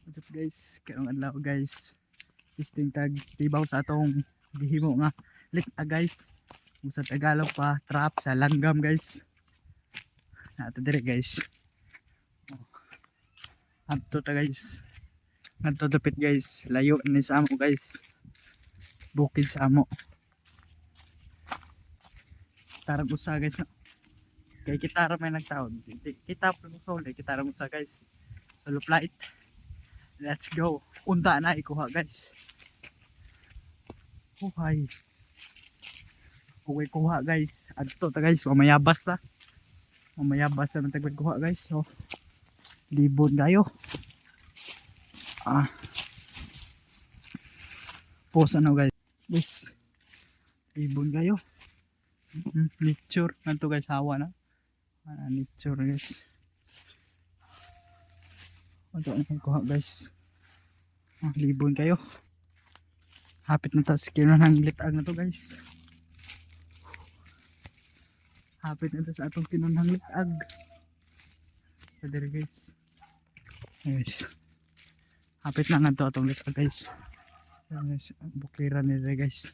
What's up guys? Karong adlaw guys. Testing tag tibaw sa atong gihimo nga guys. Kung sa Tagalog pa trap sa langgam guys. Nato dire guys. Adto ta guys. Adto dapit guys. Layo ni sa amo guys. Bukid sa amo. Tarang usa guys. Kay kita ra may nagtaon. Kita pa ko kita ra usa guys. Sa luplait. Let's go. Unta na ikuha guys. Uhay. Uwi kuha guys. Adto ta guys. Mamayabas ta. Mamayabas na tagkuha guys. So libon kayo. Pause ano guys. Guys. Libon kayo. Nature. Nanto guys. Hawa na. Nature guys. Ito ang kuha guys. Libon kayo. Hapit na tas kinunang litag na to guys. Hapit na tas atong kinunang litag. Pwede guys. Guys. Hapit na nga to atong litag guys. Guys, bukiran nila guys.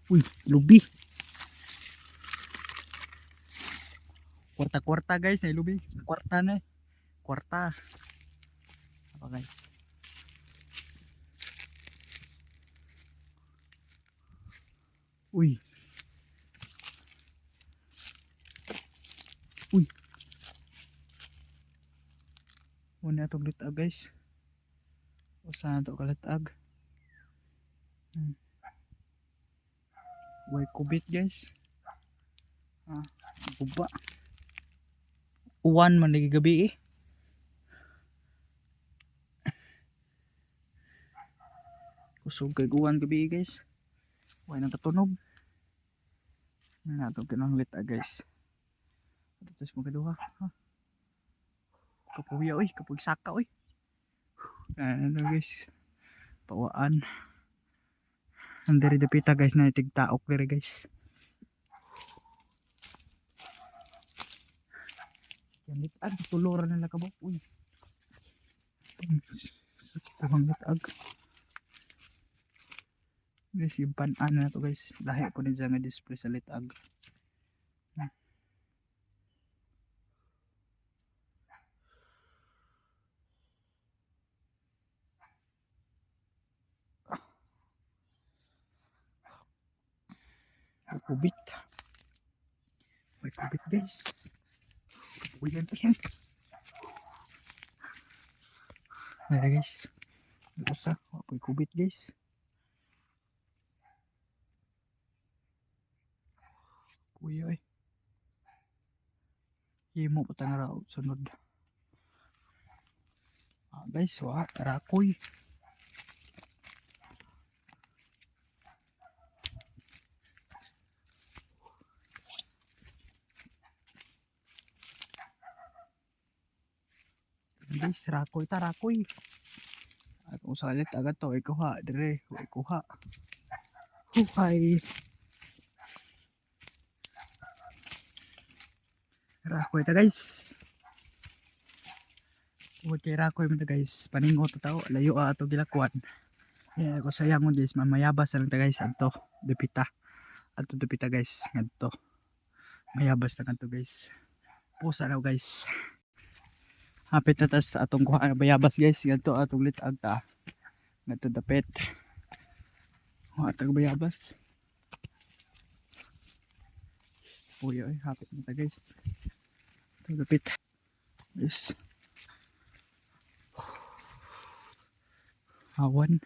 Uy, lubi. Kwarta-kwarta guys, ay lubi. Kwarta na eh. Kwarta. Apa guys? Uy. Uy. Una itong litag guys. Usahan ito kalitag. Way kubit guys. Buba. Uwan man lagi gabi eh. Kusog kay uwan gabi guys. Way nang katunog. Natong kinahanglit guys. Tapos magaduha. Kapuya oy, kapug saka oy. Ano guys. Pawaan. Ang diri dapita guys na tigtaok diri guys. Yan litag tuluran nila kabok. Uy. Tabang litag. Guys, yung pan-an na to guys. Lahi po niya nga display sa litag. May kubit. May kubit guys. Uyan pa yan. Nara guys. Usa. May kubit guys. Uy ay. Himo pa tanga raw sunod. Guys, rakoy. Guys, rakoy ta rakoy. At kung salit agad to, ikuha dire, ikuha. Huhay. Rakoy ta guys. Huwag kay rakoy mo ta guys. Paningot to tao, layo ato gilakwan. Yeah, kung sayang mo guys, mamayabas lang ta guys. Ato, dupita. Ato dupita guys. Ato. Mayabas lang ato guys. Pusa daw guys. Hapit na tas atong kuha bayabas guys. Ganto atong litag ta. Ganto dapit. Atong bayabas. Uy oy, hapit na ta guys. Atong dapit. Yes. Hawan.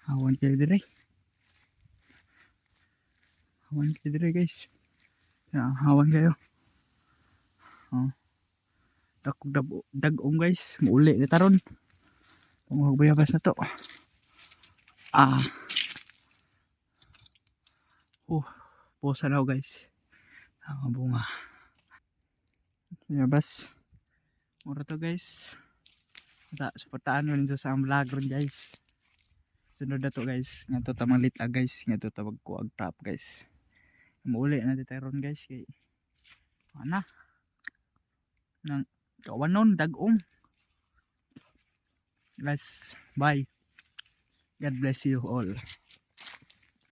Hawan kayo dire. Hawan kayo dire guys. Hawan kayo. Dagong guys, muuli na taron. Kung magbayabas na to. Posa daw guys. Ang bunga. Bayabas. Mura to guys. Suportaan mo nito sa vlog ron guys. Sunod na to guys. Nga to tamang litag guys. Nga to tawag ko ag trap guys. Muuli na taron guys. Kay ano nang Kawanon dagom. Guys, bye. God bless you all.